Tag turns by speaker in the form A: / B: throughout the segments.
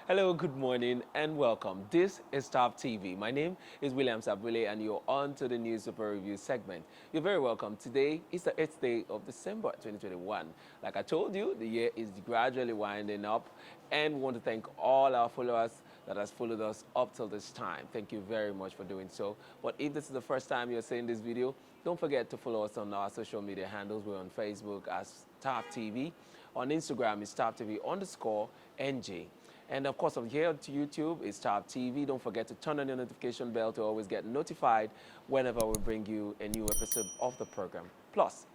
A: Hello, good morning, and welcome. This is Thav TV. My name is William Sabule, and you're on to the News Super Review segment. You're very welcome. Today is the 8th day of December 2021. Like I told you, the year is gradually winding up, and we want to thank all our followers that has followed us up till this time. Thank you very much for doing so. But if this is the first time you're seeing this video, don't forget to follow us on our social media handles. We're on Facebook as Thav TV. On Instagram, it's Thav TV_NJ. And of course, on here to YouTube, it's Thav TV. Don't forget to turn on your notification bell to always get notified whenever we bring you a new episode of the program. Plus,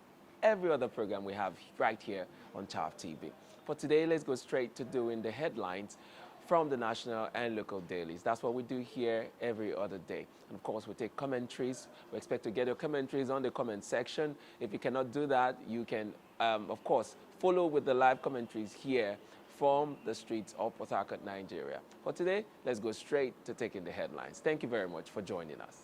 A: every other program we have right here on Thav TV. For today, let's go straight to doing the headlines from the national and local dailies. That's what we do here every other day. And of course, we take commentaries. We expect to get your commentaries on the comment section. If you cannot do that, you can, of course, follow with the live commentaries here from the streets of Port Harcourt, Nigeria. For today, let's go straight to taking the headlines. Thank you very much for joining us.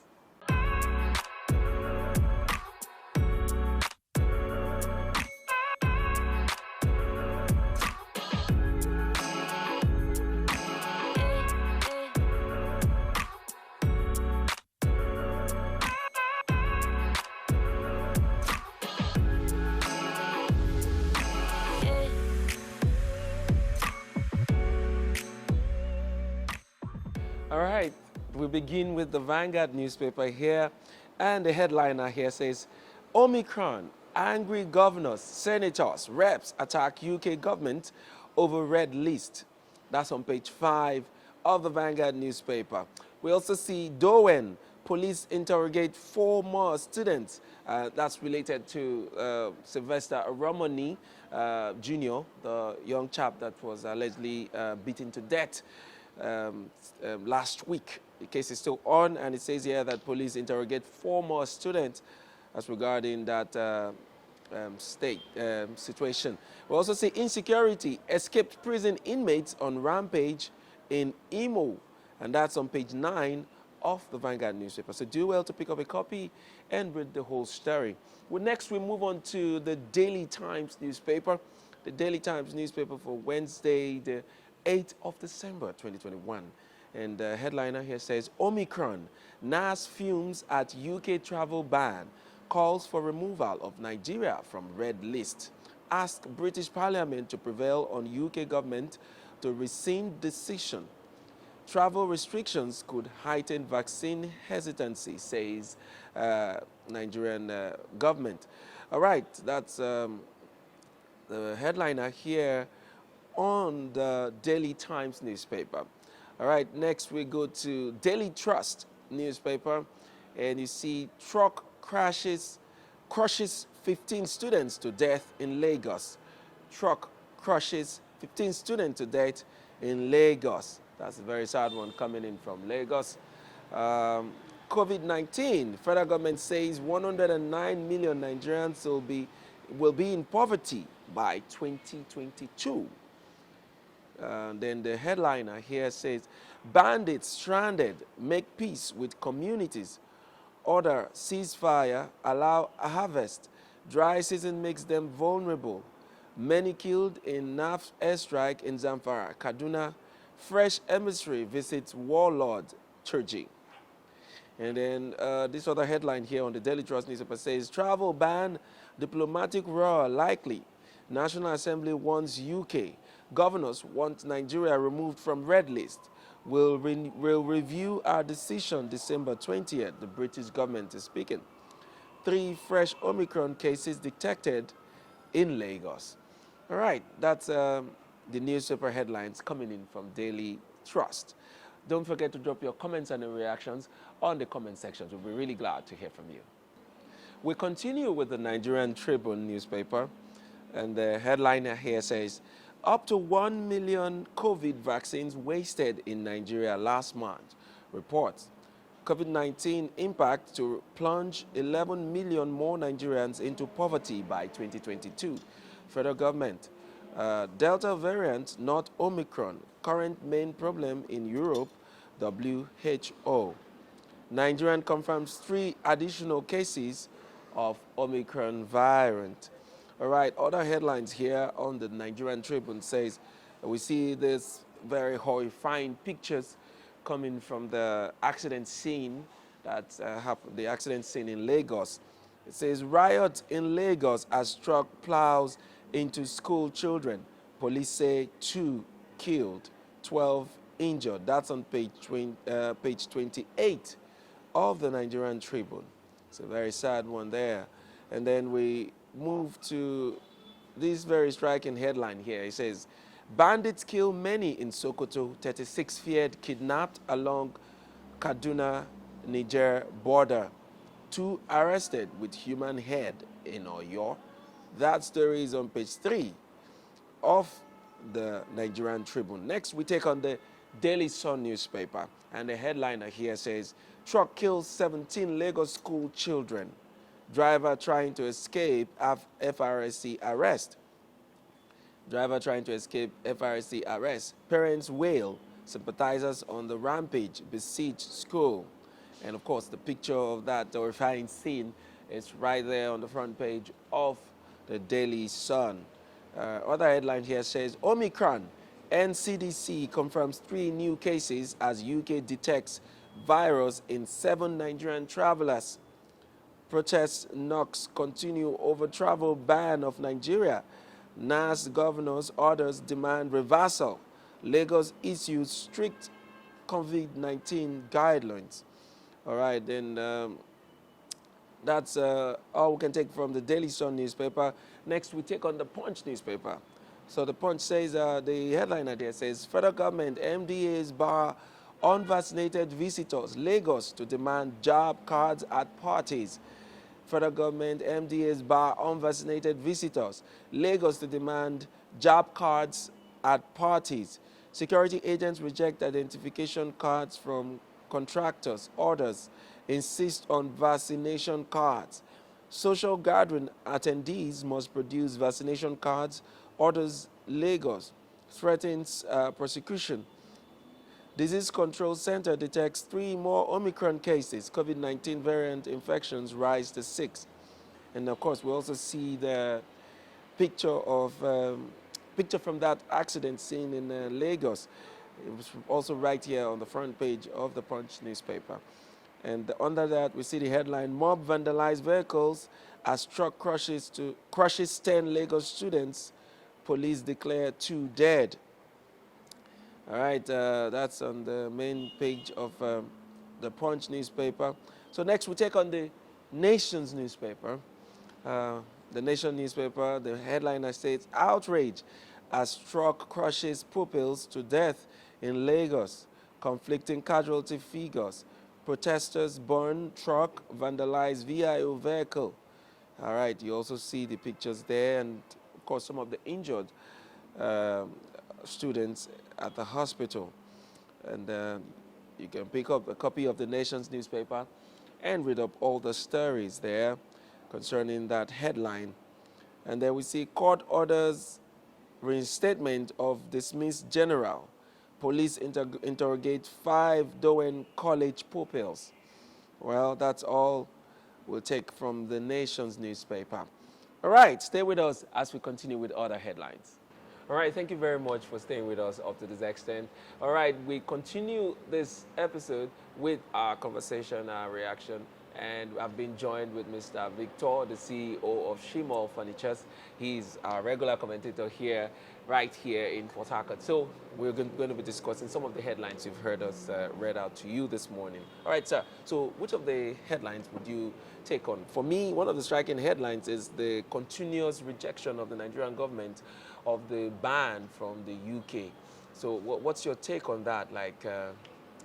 A: All right, we begin with the Vanguard newspaper here, and the headliner here says, Omicron, angry governors, senators, reps attack UK government over red list. That's on page 5 of the Vanguard newspaper. We also see Dowen, police interrogate 4 more students. That's related to Sylvester Romani Jr., the young chap that was allegedly beaten to death last week. The case is still on, and it says here that police interrogate 4 more students as regarding that situation. We also see insecurity, escaped prison inmates on rampage in Imo, and that's on page 9 of the Vanguard newspaper. So do well to pick up a copy and read the whole story. Well, next we move on to the Daily Times newspaper. The Daily Times newspaper for Wednesday, the 8th of December 2021. And the headliner here says, Omicron, NAS fumes at UK travel ban, calls for removal of Nigeria from red list. Ask British Parliament to prevail on UK government to rescind decision. Travel restrictions could heighten vaccine hesitancy, says Nigerian government. All right, that's the headliner here on the Daily Times newspaper. All right, next we go to Daily Trust newspaper, and you see truck crushes 15 students to death in Lagos. Truck crushes 15 students to death in Lagos. That's a very sad one coming in from Lagos. COVID-19, federal government says 109 million Nigerians will be in poverty by 2022. Then the headliner here says, bandits stranded, make peace with communities. Order ceasefire, allow a harvest. Dry season makes them vulnerable. Many killed in NAF airstrike in Zamfara. Kaduna, fresh emissary visits warlord Turji. And then this other headline here on the Daily Trust newspaper says, travel ban, diplomatic row likely. National Assembly wants UK. Governors want Nigeria removed from red list. We'll review our decision December 20th. The British government is speaking. 3 fresh Omicron cases detected in Lagos. All right, that's the newspaper headlines coming in from Daily Trust. Don't forget to drop your comments and reactions on the comment sections. We'll be really glad to hear from you. We continue with the Nigerian Tribune newspaper, and the headliner here says, up to 1 million COVID vaccines wasted in Nigeria last month. Reports COVID-19 impact to plunge 11 million more Nigerians into poverty by 2022. Federal government. Delta variant, not Omicron. Current main problem in Europe, WHO. Nigerian confirms 3 additional cases of Omicron variant. All right, other headlines here on the Nigerian Tribune says, we see this very horrifying pictures coming from the accident scene that happened, the accident scene in Lagos. It says, riot in Lagos as truck plows into school children. Police say 2 killed, 12 injured. That's on page 28 of the Nigerian Tribune. It's a very sad one there. And then we move to this very striking headline here. It says, bandits kill many in Sokoto, 36 feared kidnapped along Kaduna, Niger border. 2 arrested with human head in Oyo. That story is on page 3 of the Nigerian Tribune. Next, we take on the Daily Sun newspaper. And the headliner here says, truck kills 17 Lagos school children. Driver trying to escape FRSC arrest. Driver trying to escape FRSC arrest. Parents wail. Sympathizers on the rampage besiege school. And of course, the picture of that horrifying scene is right there on the front page of the Daily Sun. Other headline here says, Omicron, NCDC confirms 3 new cases as UK detects virus in 7 Nigerian travelers. Protests knocks continue over travel ban of Nigeria. NAS governors orders demand reversal. Lagos issues strict COVID-19 guidelines. All right, then that's all we can take from the Daily Sun newspaper. Next, we take on the Punch newspaper. So the Punch says, the headliner there says, federal government, MDAs bar unvaccinated visitors. Lagos to demand job cards at parties. Federal government, MDAs bar unvaccinated visitors. Lagos to demand job cards at parties. Security agents reject identification cards from contractors. Orders insist on vaccination cards. Social gathering attendees must produce vaccination cards. Orders Lagos. Threatens prosecution. Disease Control Center detects 3 more Omicron cases. COVID-19 variant infections rise to 6. And of course, we also see the picture of picture from that accident scene in Lagos. It was also right here on the front page of the Punch newspaper. And under that, we see the headline, mob vandalized vehicles as truck crushes 10 Lagos students. Police declare 2 dead. All right, that's on the main page of the Punch newspaper. So next, we take on the Nation's newspaper. The Nation newspaper, the headliner states, outrage as truck crushes pupils to death in Lagos. Conflicting casualty figures. Protesters burn truck, vandalize VIO vehicle. All right, you also see the pictures there, and of course some of the injured students at the hospital. And you can pick up a copy of the Nation's newspaper and read up all the stories there concerning that headline. And then we see court orders reinstatement of dismissed general. Police interrogate 5 Dowen College pupils. Well, that's all we'll take from the Nation's newspaper. All right, stay with us as we continue with other headlines. All right, thank you very much for staying with us up to this extent. All right, we continue this episode with our conversation, our reaction, and I've been joined with Mr. Victor, the CEO of Shimol Furnitures. He's our regular commentator here, right here in Port Harcourt. So we're going to be discussing some of the headlines you've heard us read out to you this morning. All right, sir. So which of the headlines would you take on? For me, one of the striking headlines is the continuous rejection of the Nigerian government of the ban from the UK. So what's your take on that? Like,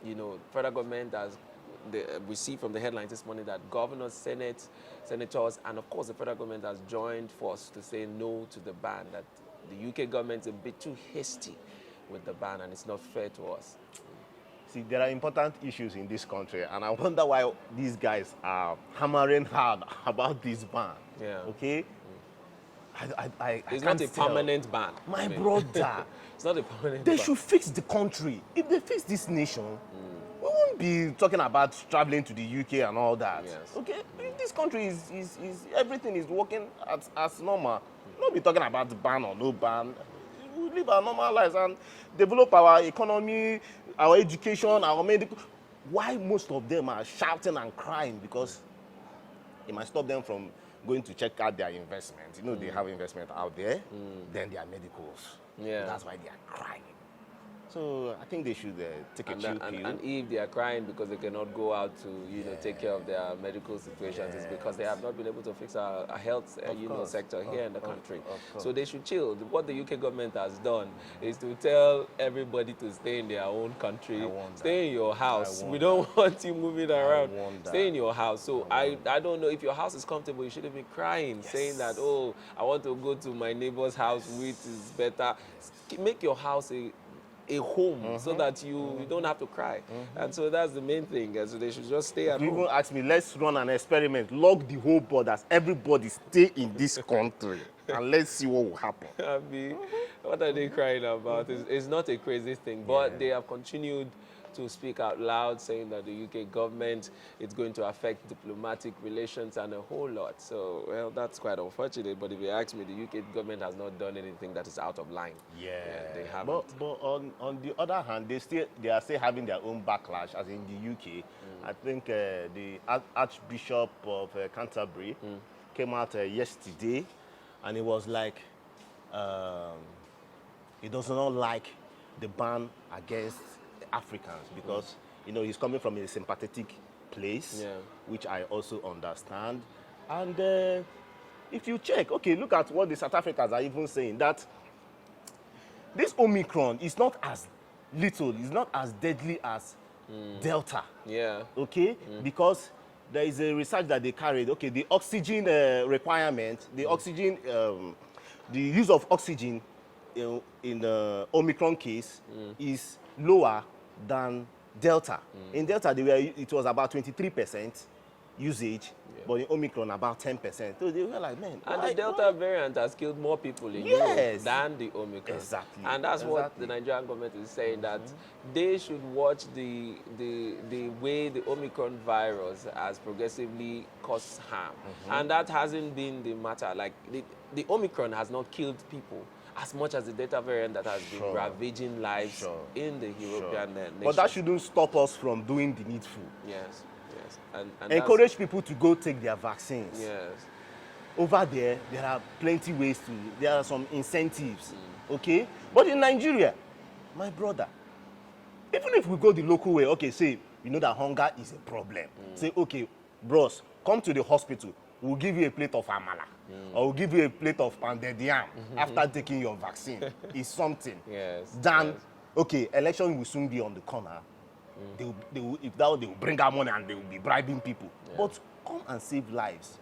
A: you know, federal government has, we see from the headlines this morning that governors, senators, and of course the federal government has joined force to say no to the ban, that the UK government is a bit too hasty with the ban and it's not fair to us.
B: See, there are important issues in this country, and I wonder why these guys are hammering hard about this ban.
A: Yeah.
B: Okay?
A: It's not a permanent ban.
B: My brother.
A: It's not a permanent
B: They
A: ban.
B: should fix the country. If they fix this nation, we won't be talking about traveling to the UK and all that.
A: Yes.
B: Okay? This country is everything is working as normal. Not be talking about ban or no ban. we live our normal lives and develop our economy, our education, our medical. Why most of them are shouting and crying? Because it might stop them from going to check out their investment. You know, they have investment out there, then their medicals.
A: Yeah.
B: That's why they are crying. So I think they should take a chill pill.
A: And if they are crying because they cannot go out to, take care of their medical situations, it's because they have not been able to fix our health, sector here in the country. So they should chill. What the UK government has done is to tell everybody to stay in their own country, stay in your house. We don't want you moving around. Stay in your house. So I don't know, if your house is comfortable, you shouldn't be crying, saying that, oh, I want to go to my neighbor's house, which is better. Make your house a home so that you don't have to cry. And so that's the main thing. And so they should just stay at home.
B: Even ask me, let's run an experiment. Lock the whole borders. Everybody stay in this country and let's see what will happen.
A: I mean, what are they crying about? It's not a crazy thing, but they have continued to speak out loud, saying that the UK government is going to affect diplomatic relations and a whole lot. So, well, that's quite unfortunate. But if you ask me, the UK government has not done anything that is out of line. Yeah, they haven't.
B: But on the other hand, they are still having their own backlash, as in the UK. I think the Archbishop of Canterbury came out yesterday, and it was like he does not like the ban against Africans because he's coming from a sympathetic place, which I also understand. And if you check, okay, look at what the South Africans are even saying, that this Omicron is not as little, it's not as deadly as Delta. Yeah. Okay, because there is a research that they carried. Okay, the oxygen requirement, the oxygen, the use of oxygen in the Omicron case is lower than Delta. In Delta, it was about 23% usage, but in Omicron, about 10%. So they were like, man.
A: And the Delta variant has killed more people in Europe than the Omicron.
B: Exactly.
A: And that's what the Nigerian government is saying, that they should watch the way the Omicron virus has progressively caused harm. And that hasn't been the matter. Like, the Omicron has not killed people as much as the Delta variant that has been ravaging lives in the European nations.
B: But that shouldn't stop us from doing the needful.
A: Yes. And
B: encourage people to go take their vaccines.
A: Yes.
B: Over there are plenty ways to, there are some incentives, okay? But in Nigeria, my brother, even if we go the local way, okay, say, that hunger is a problem. Say, okay, bros, come to the hospital. We'll give you a plate of amala, or we'll give you a plate of pounded yam after taking your vaccine. It's something. Then, okay, election will soon be on the corner. They will bring our money and they will be bribing people. But come and save lives.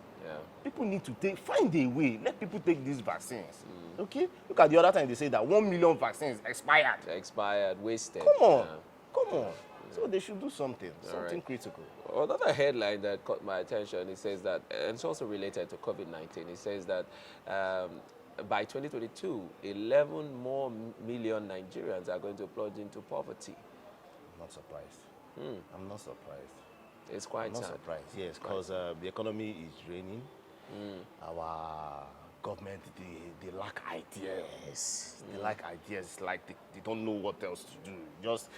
B: People need to find a way. Let people take these vaccines. Okay? Look at the other time they say that 1 million vaccines expired.
A: Wasted.
B: Come on. So they should do something critical.
A: Another headline that caught my attention, it says that, and it's also related to COVID-19, it says that by 2022, 11 more million Nigerians are going to plunge into poverty.
B: I'm not surprised. I'm not surprised.
A: It's quite sad.
B: Not surprised, yes, because the economy is draining. Our government, they lack ideas. They lack ideas, like they don't know what else to do. Just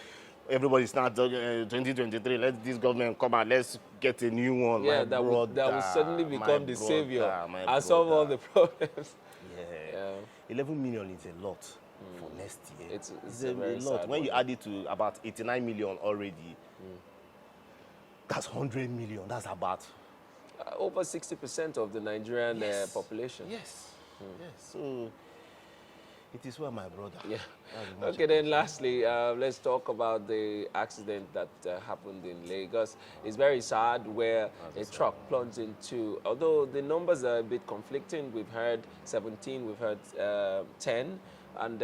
B: everybody's not 2023. Let this government come out. Let's get a new one.
A: Yeah, that will suddenly become the savior and solve all the problems.
B: 11 million is a lot for next year.
A: It's
B: a lot. When you add it to about 89 million already, that's 100 million. That's about
A: over 60% of the Nigerian population.
B: Yes. So it is well, my brother.
A: Yeah. Okay, then lastly, let's talk about the accident that happened in Lagos. It's very sad, where a truck plunged into, although the numbers are a bit conflicting. We've heard 17, we've heard 10, and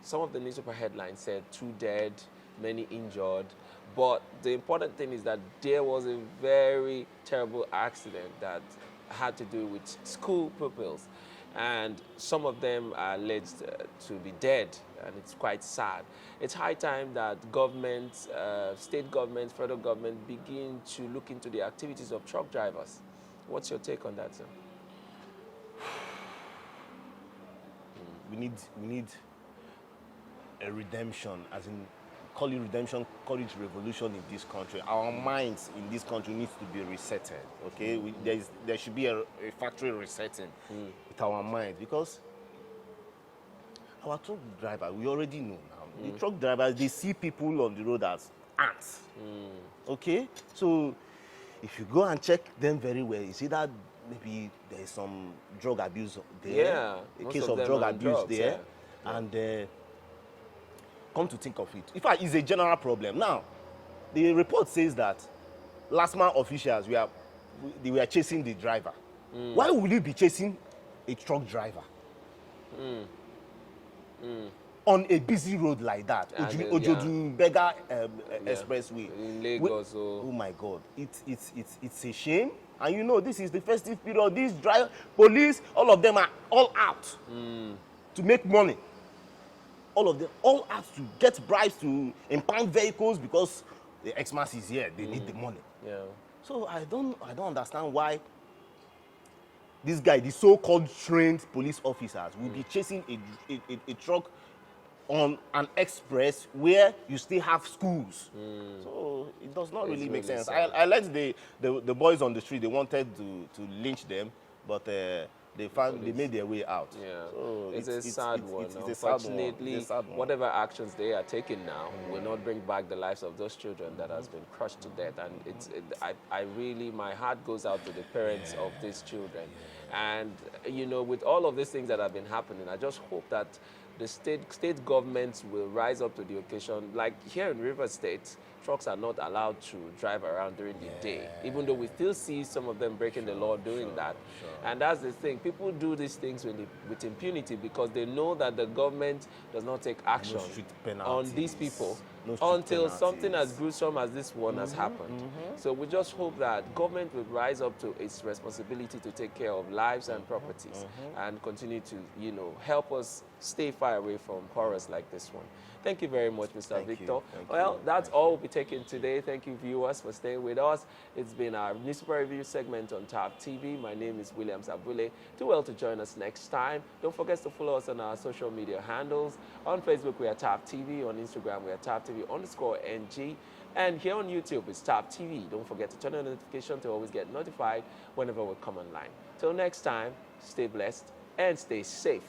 A: some of the newspaper headlines said 2 dead, many injured. But the important thing is that there was a very terrible accident that had to do with school pupils. And some of them are alleged to be dead, and it's quite sad. It's high time that governments, state governments, federal government begin to look into the activities of truck drivers. What's your take on that, sir?
B: We need a redemption, as in call it redemption, call it revolution in this country. Our minds in this country needs to be resetted. Okay, there should be a factory resetting with our minds, because our truck driver, we already know now. The truck drivers, they see people on the road as ants. Okay, so if you go and check them very well, you see that maybe there is some drug abuse there,
A: Yeah,
B: a
A: most
B: case
A: of
B: of
A: them
B: drug
A: are on
B: abuse
A: drugs,
B: there,
A: yeah.
B: and come to think of it, in fact, it's a general problem. Now, the report says that last month officials they were chasing the driver. Why would you be chasing a truck driver on a busy road like that, Ojodu Bega Expressway
A: in Lagos?
B: Oh my God, it's a shame. And you know, this is the festive period. These police, all of them are all out to make money. All of them all out to get bribes to impound vehicles, because the Xmas is here. They need the money.
A: Yeah.
B: So I don't understand why this guy, the so-called trained police officers, will be chasing a truck on an express where you still have schools. So it does not really make sense. I let the boys on the street, they wanted to lynch them, but they made their way out.
A: Yeah,
B: so
A: it's a sad one.
B: It's a sad one.
A: Unfortunately,
B: It's a sad one.
A: whatever actions they are taking now will not bring back the lives of those children that has been crushed to death. And I really, my heart goes out to the parents of these children. And you know, with all of these things that have been happening, I just hope that the state governments will rise up to the occasion. Like here in River State, trucks are not allowed to drive around during the day, even though we still see some of them breaking the law doing that. And that's the thing. People do these things with impunity because they know that the government does not take action on these people until something as gruesome as this one has happened. So we just hope that government will rise up to its responsibility to take care of lives and properties and continue to, you know, help us stay far away from horrors like this one. Thank you very much, Mr. Victor. Well, that's all we'll be taking today. Thank you, viewers, for staying with us. It's been our newspaper review segment on Thav TV. My name is William Sabule. Do well to join us next time. Don't forget to follow us on our social media handles. On Facebook, we are Thav TV. On Instagram, we are Thav TV_NG. And here on YouTube, it's Thav TV. Don't forget to turn on the notification to always get notified whenever we come online. Till next time, stay blessed and stay safe.